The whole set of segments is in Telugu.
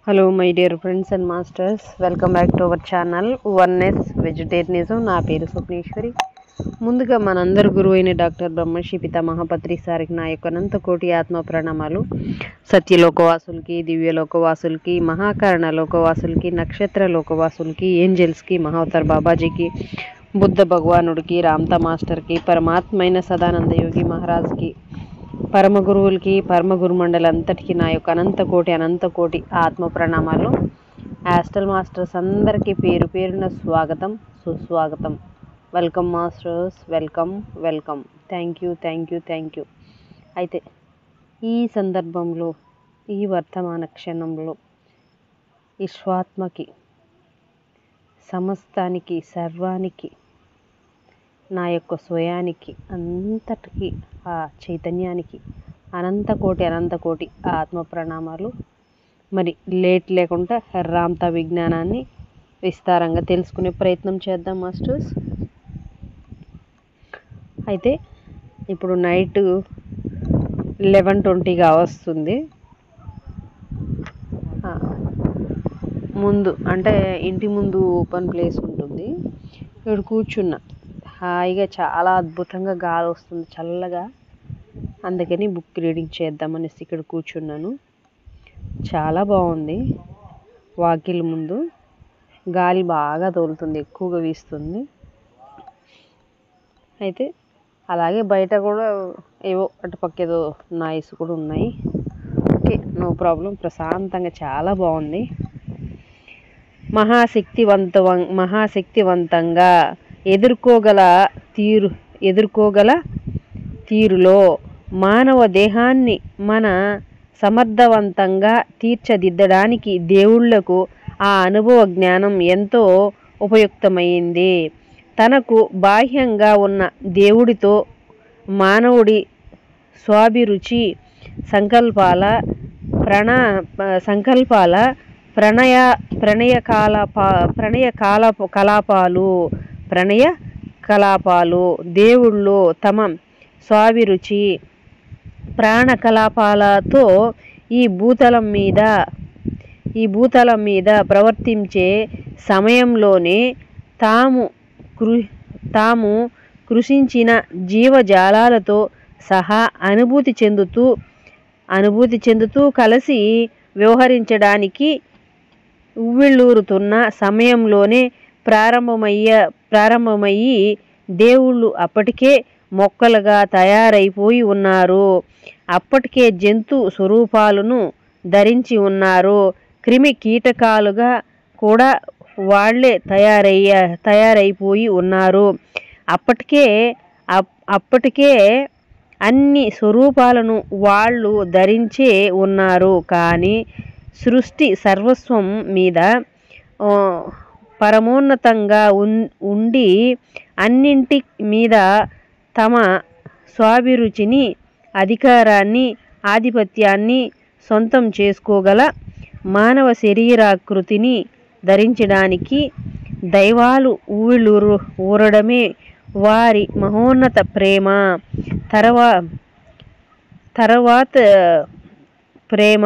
Hello my dear friends and masters, welcome back to our channel Oneness Vegetarianism. నా పేరు స్వప్నేశ్వరి. ముందుగా మనందరి గురువు అయిన డాక్టర్ బ్రహ్మశ్రీ పితామహ పత్రి సారికి నా యొక్క అనంత కోటి ఆత్మ ప్రణామాలు. సత్యలోకవాసులకి, దివ్యలోకవాసులకి, మహాకారణ లోకవాసులకి, నక్షత్ర లోకవాసులకి, ఏంజల్స్కి, మహావతార్ బాబాజీకి, బుద్ధ భగవానుడికి, రామ్తా మాస్టర్కి, పరమాత్మైన సదానంద యోగి మహారాజ్కి, పరమ గురువులకి, పరమ గురుమండలంతటికి నా యొక్క అనంత కోటి ఆత్మ ప్రణామాలు. యాస్ట్రల్ మాస్టర్స్ అందరికీ పేరు పేరున స్వాగతం, సుస్వాగతం. Welcome masters, welcome. Thank you. అయితే ఈ సందర్భంలో, ఈ వర్తమాన క్షణంలో విశ్వాత్మకి, సమస్తానికి, సర్వానికి, నా యొక్క స్వయానికి, అంతటికి, ఆ చైతన్యానికి అనంత కోటి ఆత్మ ప్రణామాలు. మరి లేట్ లేకుండా రామ్తా విజ్ఞానాన్ని విస్తారంగా తెలుసుకునే ప్రయత్నం చేద్దాం మాస్టర్స్. అయితే ఇప్పుడు నైట్ 11:20గా వస్తుంది. ముందు అంటే ఇంటి ముందు ఓపెన్ ప్లేస్ ఉంటుంది, ఇక్కడ కూర్చున్నా. హాయిగా చాలా అద్భుతంగా గాలి వస్తుంది, చల్లగా. అందుకని బుక్ రీడింగ్ చేద్దామనేసి ఇక్కడ కూర్చున్నాను. చాలా బాగుంది. వాకిలి ముందు గాలి బాగా తోలుతుంది, ఎక్కువగా వీస్తుంది. అయితే అలాగే బయట కూడా ఏవో అటుపక్క ఏదో నాయిస్ కూడా ఉన్నాయి. Okay, no problem. ప్రశాంతంగా చాలా బాగుంది. మహాశక్తివంతంగా ఎదుర్కోగల తీరులో మానవ దేహాన్ని మన సమర్థవంతంగా తీర్చిదిద్దడానికి దేవుళ్లకు ఆ అనుభవ జ్ఞానం ఎంతో ఉపయుక్తమైంది. తనకు బాహ్యంగా ఉన్న దేవుడితో మానవుడి స్వాభిరుచి ప్రణయ కలాపాలు దేవుళ్ళు తమ స్వాభిరుచి ప్రాణకలాపాలతో ఈ భూతలం మీద ప్రవర్తించే సమయంలోనే తాము కృషించిన జీవజాలాలతో సహా అనుభూతి చెందుతూ కలిసి వ్యవహరించడానికి ఉవ్విళ్ళూరుతున్న సమయంలోనే ప్రారంభమయ్యి దేవుళ్ళు అప్పటికే మొక్కలుగా తయారైపోయి ఉన్నారు. అప్పటికే జంతు స్వరూపాలను ధరించి ఉన్నారు. క్రిమి కీటకాలుగా కూడా వాళ్లే తయారైపోయి ఉన్నారు. అప్పటికే అన్ని స్వరూపాలను వాళ్ళు ధరించే ఉన్నారు. కానీ సృష్టి సర్వస్వం మీద పరమోన్నతంగా ఉండి అన్నింటి మీద తమ స్వాభిరుచిని, అధికారాన్ని, ఆధిపత్యాన్ని సొంతం చేసుకోగల మానవ శరీరాకృతిని ధరించడానికి దైవాలు ఊరడమే వారి మహోన్నత ప్రేమ. తర్వాత ప్రేమ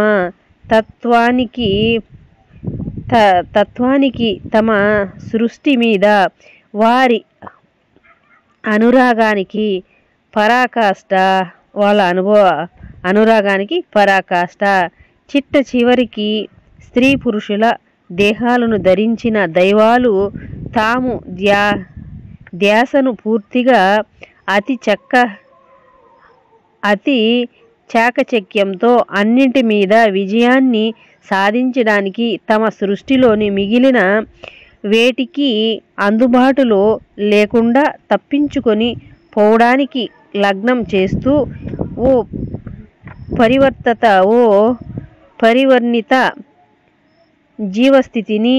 తత్వానికి తమ సృష్టి మీద వారి అనురాగానికి పరాకాష్ట. చిట్ట చివరికి స్త్రీ పురుషుల దేహాలను ధరించిన దైవాలు తాము ధ్యాసను పూర్తిగా అతి చాకచక్యంతో అన్నింటి మీద విజయాన్ని సాధించడానికి తమ సృష్టిలోని మిగిలిన వేటికి అందుబాటులో లేకుండా తప్పించుకొని పోవడానికి లగ్నం చేస్తూ ఓ పరివర్ణిత జీవస్థితిని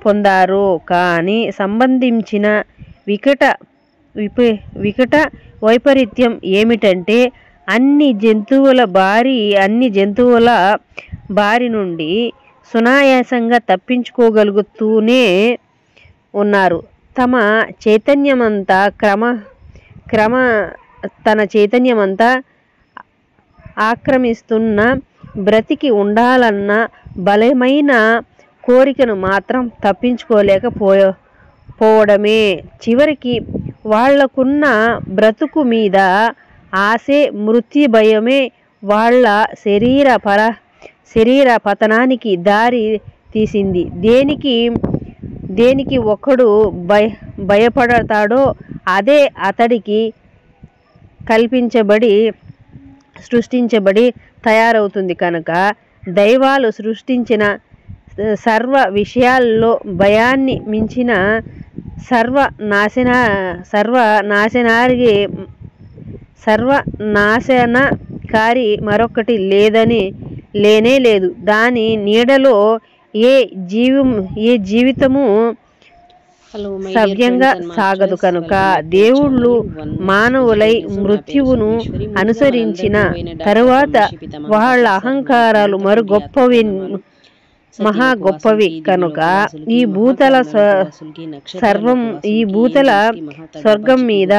పొందారు. కానీ సంబంధించిన వికట వైపరీత్యం ఏమిటంటే అన్ని జంతువుల బారి నుండి సునాయాసంగా తప్పించుకోగలుగుతూనే ఉన్నారు. తమ చైతన్యమంతా ఆక్రమిస్తున్న బ్రతికి ఉండాలన్న బలమైన కోరికను మాత్రం తప్పించుకోలేకపోవడమే. చివరికి వాళ్లకున్న బ్రతుకు మీద ఆశే, మృత్యు భయమే వాళ్ళ శరీర పతనానికి దారి తీసింది. దేనికి ఒకడు భయపడతాడో అదే అతడికి సృష్టించబడి తయారవుతుంది కనుక దైవాలు సృష్టించిన సర్వ విషయాల్లో భయాన్ని మించిన సర్వనాశనకారి మరొకటి లేనే లేదు. దాని నీడలో ఏ జీవితము సవ్యంగా సాగదు కనుక దేవుళ్ళు మానవులై మృత్యువును అనుసరించిన తరువాత వాళ్ళ అహంకారాలు మహా గొప్పవి కనుక ఈ భూతల స్వర్గం మీద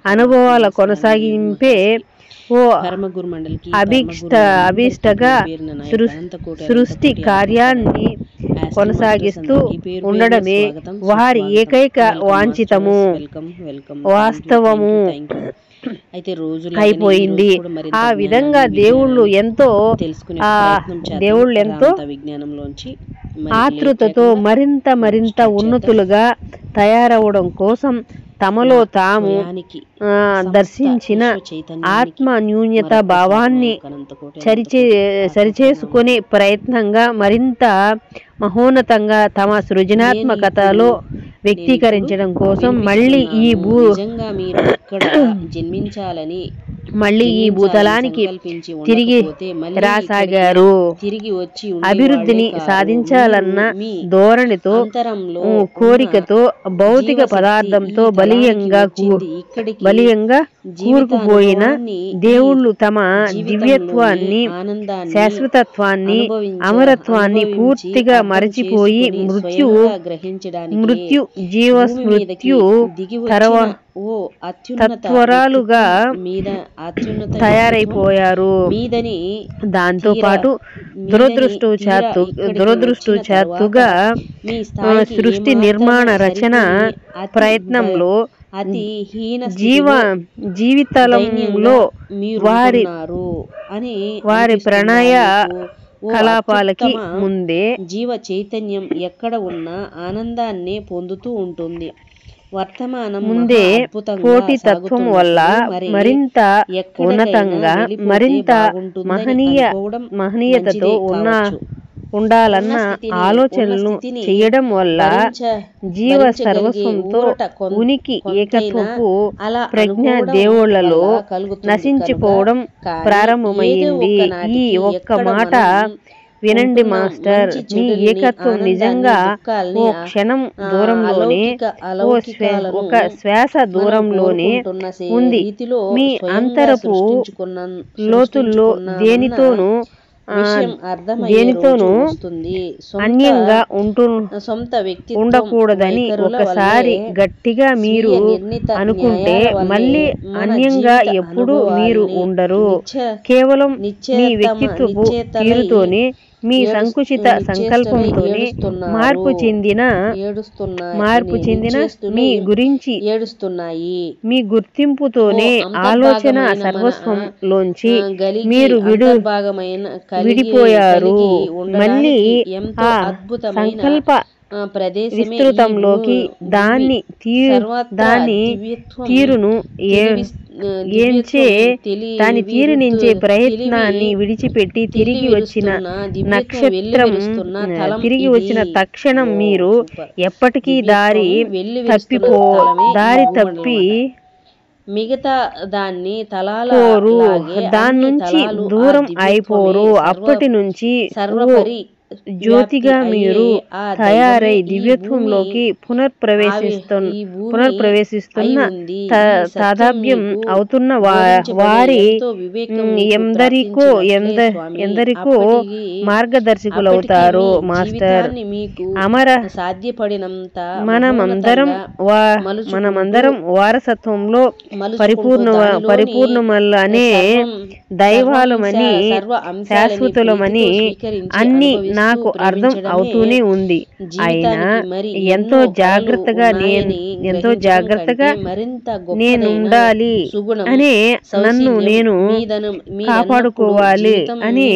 అనుభవాల కొనసాగింపే ఓ అభిష్టగా సృష్టి కార్యాన్ని కొనసాగిస్తూ ఉండడమే వారి ఏకైక వాస్తవము అయిపోయింది. ఆ విధంగా దేవుళ్ళు ఎంతో ఆతృతతో మరింత ఉన్నతులుగా తయారవడం కోసం తమలో తాము దర్శించిన ఆత్మ న్యూన్యత భావాన్ని సరిచేసుకునే ప్రయత్నంగా మరింత మహోన్నతంగా తమ సృజనాత్మకతలో వ్యక్తీకరించడం కోసం మళ్ళీ ఈ భూతలానికి తిరిగి రాసాగారు. అభివృద్ధిని సాధించాలన్న ధోరణితో, కోరికతో, భౌతిక పదార్థంతో బలీయంగా కూరుకుపోయిన దేవుళ్ళు తమ దివ్యత్వాన్ని, శాశ్వతత్వాన్ని, అమరత్వాన్ని పూర్తిగా మరచిపోయి మృత్యు జీవస్మృత్యు తత్వరాలుగా తయారైపోయారు. దాంతో పాటు దురదృష్టవశాత్తుగా సృష్టి నిర్మాణ రచన ప్రయత్నంలో జీవితంలో వారి ప్రణయ కలాపాలకి ముందే జీవ చైతన్యం ఎక్కడ ఉన్నా ఆనందాన్ని పొందుతూ ఉంటుంది. వర్తమానం ముందే పోటీ తత్వం వల్ల మరింత ఉన్నతంగా, మరింత మహనీయతతో ఉండాలన్న ఆలోచనలు చేయడం వల్ల జీవ సర్వస్వంతో ఉనికి ఏకత్వపు ప్రజ్ఞ దేవుళ్లలో నశించిపోవడం ప్రారంభమైంది. ఈ ఒక్క మాట వినండి మాస్టర్, మీ ఏకత్వం నిజంగా ఓ క్షణం దూరంలోనే, ఒక శ్వాస దూరంలోనే ఉంది. మీ అంతరపు లోతుల్లో దేనితోనూ అన్యంగా ఉండకూడదని ఒకసారి గట్టిగా మీరు అనుకుంటే మళ్ళీ అన్యంగా ఎప్పుడూ మీరు ఉండరు. కేవలం మీ వ్యక్తిత్వపు తీరుతోనే, మీ సంకుచిత సంకల్పంతోనే మార్పు చెందిన మీ గురించి మీ గుర్తింపుతోనే ఆలోచన సర్వస్వంలోంచి మీరు విడిపోయారు. మళ్ళీ ఆ సంకల్ప విస్తృతంలోకి దాని తీరునించే ప్రయత్నాన్ని విడిచిపెట్టి తిరిగి వచ్చిన తక్షణం మీరు ఎప్పటికీ దారి తప్పి మిగతా దాన్ని దాని నుంచి దూరం అయిపోరు. అప్పటి నుంచి జ్యోతిగా మీరు తయారై దివ్యత్వంలోకి పునర్ప్రవేశిస్తున్న తాదాభ్యం అవుతున్న వారి ఎందరికో మార్గదర్శకులవుతారు మాస్టర్. మనమందరం వారసత్వంలో పరిపూర్ణమల్లనే దైవాలమని శాశ్వతులమని అన్ని నాకు అర్థం అవుతూనే ఉంది. అయినా ఎంతో జాగ్రత్తగా నేనుండాలి అనే నన్ను నేను కాపాడుకోవాలి అనే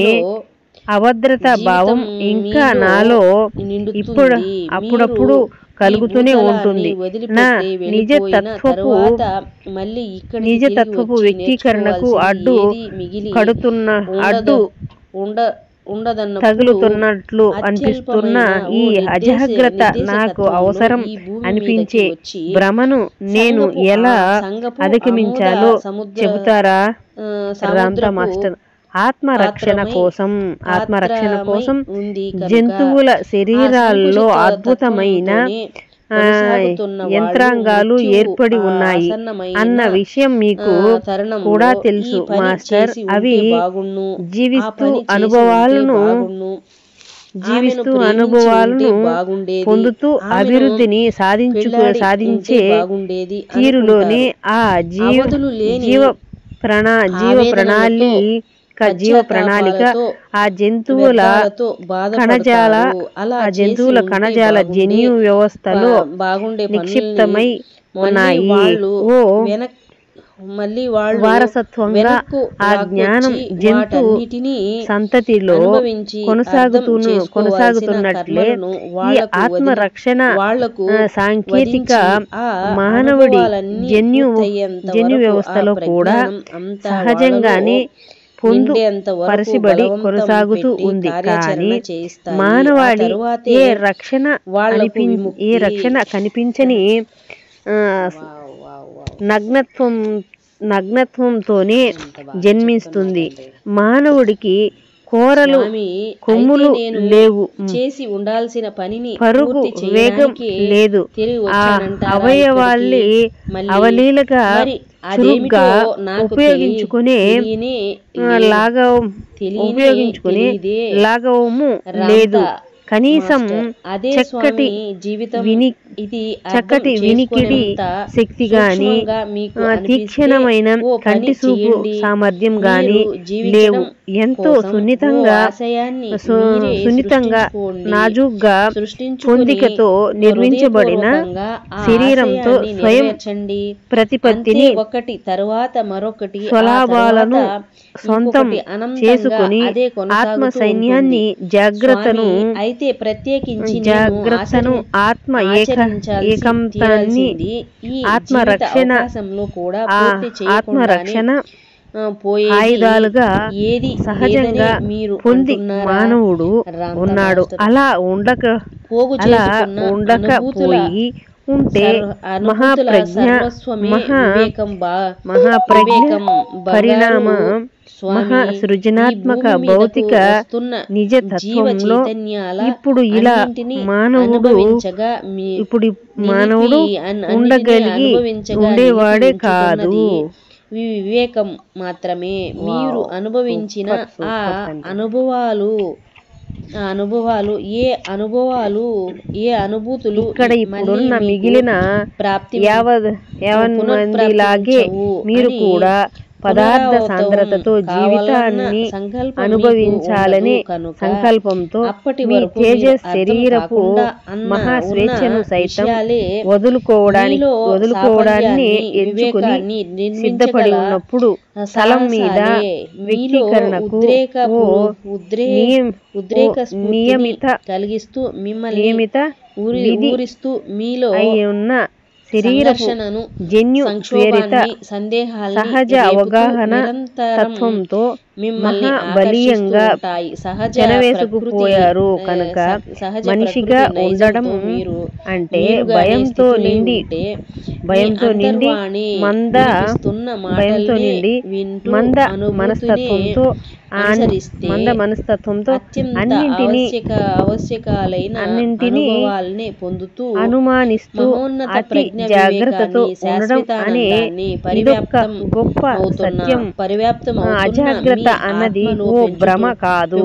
అభద్రతా భావం ఇంకా నాలో అప్పుడప్పుడు కలుగుతూనే ఉంటుంది. నా నిజతత్వపు వ్యక్తీకరణకు అడ్డు తగులుతున్నట్లు అనిపిస్తున్న ఈ అజాగ్రత్త నాకు అవసరం అనిపించే భ్రమను నేను ఎలా అధిగమించాలో చెబుతారా రాంతా మాస్టర్? ఆత్మరక్షణ కోసం జంతువుల శరీరాల్లో అద్భుతమైన యంత్రాంగాలు ఏర్పడి ఉన్నాయి అన్న విషయం మీకు కూడా తెలుసు మాస్టర్. అవి జీవిస్తూ అనుభవాలను పొందుతూ అభివృద్ధిని సాధించే తీరులోనే ఆ జీవ ప్రణాళిక ఆ జంతువుల కణజాల జన్యు వ్యవస్థలో నిక్షిప్తమై ఉన్నాయి. వారసత్వంగా ఆ జ్ఞానం జంతు సంతతిలో కొనసాగుతున్నట్లే ఈ ఆత్మరక్షణ సాంకేతిక మానవుడి జన్యు వ్యవస్థలో కూడా సహజంగానే పొందుపరచబడి కొనసాగుతూ ఉంది. కానీ మానవాళి ఏ రక్షణ కనిపించని నగ్నత్వంతోనే జన్మిస్తుంది. మానవుడికి కోరలు కొమ్ములు లేవు, చేసి ఉండాల్సిన పనిని పరుగు వేగం లేదు. ఆ అవయవాల్ని అవలీలగా చురుగ్గా ఉపయోగించుకునే లాఘవము లేదు. కనీసం చక్కటి వినికిడి శక్తి గాని తీక్షణమైన కంటి చూపు సామర్థ్యం గాని లేవు. ఎంతో సున్నితంగా నాజూగ్గా పొందికతో నిర్మించబడిన శరీరంతో స్వయం ప్రతిపత్తిని స్వలాభాలను సొంతం చేసుకుని ఆత్మ సైన్యాన్ని జాగ్రత్తను ఆత్మరక్షణ ఆయుధాలుగా సహజంగా పొంది మానవుడు ఉన్నాడు. అలా ఉండకపోయి ఉంటే మహాప్రజ్ఞ పరిణామ మహాసృజనాత్మక భౌతిక నిజతత్వంలో ఇప్పుడు మానవుడు ఉండేవాడే కాదు. వివేకం మాత్రమే మీరు అనుభవించిన ఆ అనుభూతులు ఇక్కడ ఇప్పుడున్న మిగిలిన యావన్మందిలాగే మీరు కూడా పదార్థ సాంద్రతతో జీవితాన్ని అనుభవించాలనే సంకల్పంతో మీ తేజస్ శరీరపు మహా స్వేచ్ఛను సైతం వదులుకోవడాన్ని ఎంచుకుని సిద్ధపడి ఉన్నప్పుడు స్థలం మీద వ్యక్తీకరణకు నియమిత మీలో అయి ఉన్న జన్యు ప్రేరిత సహజ అవగాహన తత్వంతో మిమ్మల్ని మహాబలీయంగా ఆకర్షిస్తూ ఉంటాయి. సహజ చెనవేసుకుపోయారు ప్రకృతి, కనుక సహజ మనిషిగా ప్రకృతి ఉండడం నైజంతో మీరు అంటే మీరుగానే భయంతో స్థితులై నిండి ఉంటే మీ భయంతో నిండి అంతర్వాణి మంద వినిపిస్తున్న భయంతో మాటల్నే నిండి వింటూ మంద అనుభూతినే మనస్తత్వంతో అనుసరిస్తే మంద మనస్తత్వంతో అత్యంత ఆవశ్యకాలైన అన్నింటినీ అనుభవాల్ని పొందుతూ అనుమానిస్తూ మహోన్నత అతి ప్రజ్ఞ జాగ్రత్తతో వివేకాన్ని ఉండడం అనే శాశ్వతానందాన్ని ఇదొక్క గొప్ప సత్యం. అజాగ్రత్త అన్నది ఓ భ్రమ కాదు.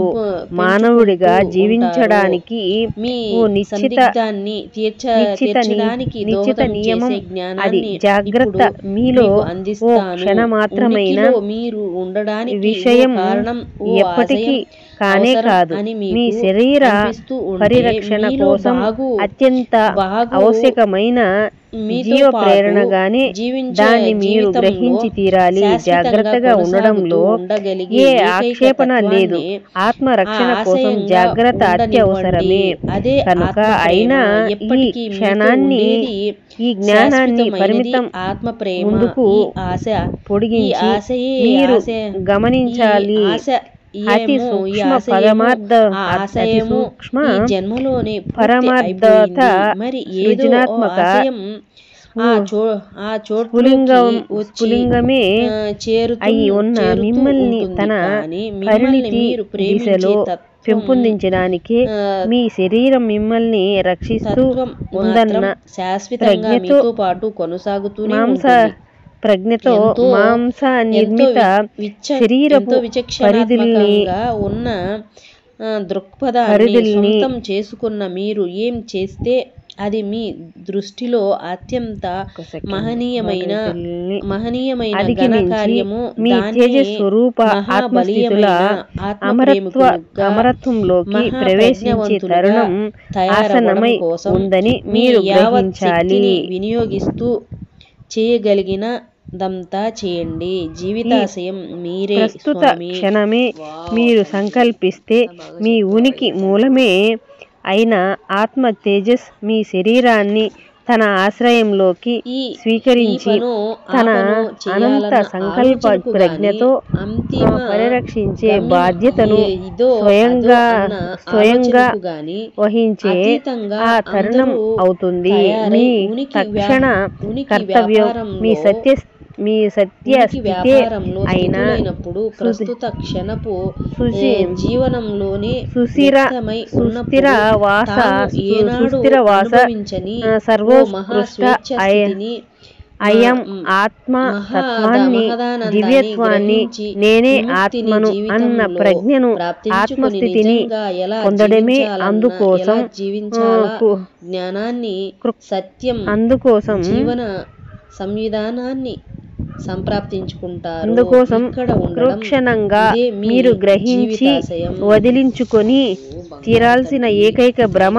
మానవుడిగా జీవించడానికి ఓ నిశ్చిత నియమం. అది జాగ్రత్త మీలో ఓ క్షణమాత్రమైన మీరు ఉండడానికి విషయం కారణం ఎప్పటికీ కానే కాదు. మీ శరీర పరిరక్షణ కోసం అత్యంత ఆవశ్యకమైన జీవ ప్రేరణగానే దాన్ని మీరు గ్రహించి తీరాలి. జాగ్రత్తగా ఉండడంలో ఏ ఆక్షేపణ లేదు. ఆత్మరక్షణ కోసం జాగ్రత్త అత్యవసరమే కనుక అయినా ఈ క్షణాన్ని ఈ జ్ఞానాన్ని పరిమితం ముందుకు పొడిగించి మీరు గమనించాలి. అతి సూక్ష్మ పరమార్థత సృజనాత్మక స్ఫులింగమే అయి ఉన్న మిమ్మల్ని తన పరిణితి దిశలో పెంపొందించడానికి మీ శరీరం మిమ్మల్ని రక్షిస్తూ ఉందన్న ప్రజ్ఞతో మాంస నిర్మిత శరీరపు పరిధుల్ని ఉన్న దృక్పథాన్ని సొంతం చేసుకున్న మీరు ఏం చేస్తే అది మీ దృష్టిలో అత్యంత మహనీయమైన ఘనకార్యము. మీ తేజస్వరూప ఆత్మస్థితుల అమరత్వంలోకి ప్రవేశించే తరుణం ఆసన్నమై ఉందని మీరు గ్రహించాలి. వినియోగిస్తూ చేయగలిగినదంతా చేయండి. జీవితాశయం మీరే. ప్రస్తుత క్షణమే మీరు సంకల్పిస్తే మీ ఉనికి మూలమే అయిన ఆత్మ తేజస్ మీ శరీరాన్ని తన ఆశ్రయంలోకి స్వీకరించి తన అనంత సంకల్ప ప్రజ్ఞతో పరిరక్షించే బాధ్యతను స్వయంగా వహించే ఆ తరుణం అవుతుంది. మీ తక్షణ కర్తవ్యం మీ సత్య స్థితే అయినా ప్రస్తుత క్షణపు జీవనంలోనే సుస్థిర వాస సర్వోత్కృష్ట అయం ఆత్మ తత్వాన్ని దివ్యత్వాన్ని నేనే ఆత్మను అన్న ప్రజ్ఞను ఆత్మస్థితిని పొందడమే అందుకోసం జ్ఞానాన్ని సత్యం అందుకోసం జీవన సంవిధానాన్ని సంప్రాప్తించుకుంటారు. అందుకోసం కృక్షణంగా మీరు గ్రహించి వదిలించుకొని తీరాల్సిన ఏకైక భ్రమ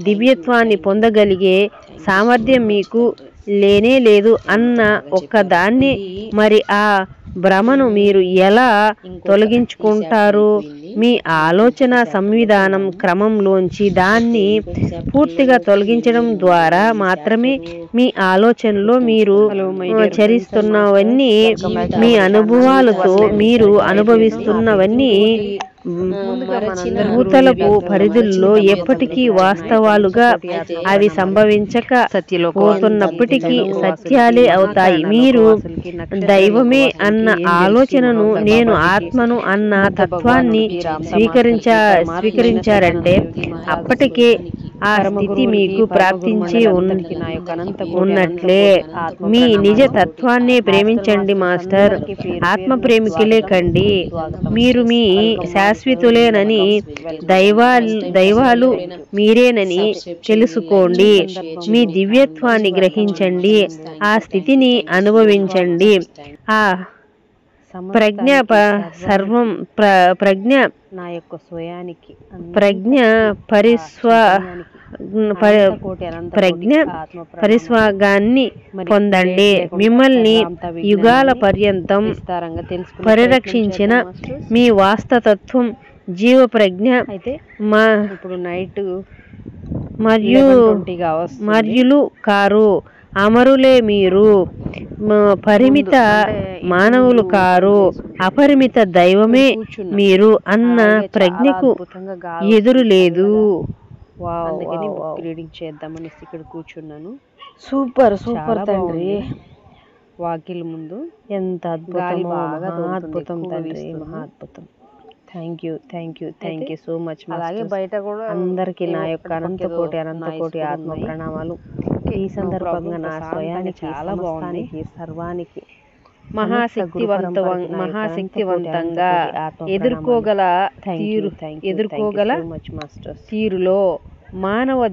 దివ్యత్వాన్ని పొందగలిగే సామర్థ్యం మీకు లేనే లేదు అన్న ఒక్కదాన్ని. మరి ఆ భ్రమను మీరు ఎలా తొలగించుకుంటారు? మీ ఆలోచన సంవిధానం క్రమంలోంచి దాన్ని పూర్తిగా తొలగించడం ద్వారా మాత్రమే మీ ఆలోచనలో మీరు చరిస్తున్నవన్నీ, మీ అనుభవాలతో మీరు అనుభవిస్తున్నవన్నీ భూతలపు పరిధుల్లో ఎప్పటికీ వాస్తవాలుగా అవి సంభవించక పోతున్నప్పటికీ సత్యాలే అవుతాయి. మీరు దైవమే అన్న ఆలోచనను, నేను ఆత్మను అన్న తత్వాన్ని స్వీకరించారంటే అప్పటికే ఆ స్థితి మీకు ప్రాప్తించి ఉన్నట్లే. మీ నిజ తత్వాన్నే ప్రేమించండి మాస్టర్. ఆత్మ ప్రేమికులే కండి. మీరు మీ శాశ్వతులేనని, దైవాలు మీరేనని తెలుసుకోండి. మీ దివ్యత్వాన్ని గ్రహించండి. ఆ స్థితిని అనుభవించండి. ఆ ప్రజ్ఞ సర్వం ప్రజ్ఞ నా యొక్క స్వయానికి ప్రజ్ఞ పరిస్వాగాన్ని పొందండి. మిమ్మల్ని యుగాల పర్యంతం పరిరక్షించిన మీ వాస్తవత్వం జీవ ప్రజ్ఞ మర్యులు కారు. అమరులే మీరు, పరిమిత మానవులు కారు, అపరిమిత దైవమే మీరు అన్న ప్రజ్ఞకు ఎదురు లేదు. అందుకని బుక్ రీడింగ్ చేద్దామని ఇక్కడ కూర్చున్నాను. సూపర్ సూపర్ తండ్రి. వాకిల్ ముందు ఎంత అద్భుతం, అద్భుతం తండ్రి, మహా అద్భుతం. Thank you so much. అలాగే బయట కూడా అందరికీ నా యొక్క అనంతకోటి ఆత్మ ప్రణామాలు. ఈ సందర్భంగా నా స్వయానికి, చాలా బాగుంది, సర్వానికి మహాశక్తివంతంగా ఎదుర్కోగల తీరులో మానవ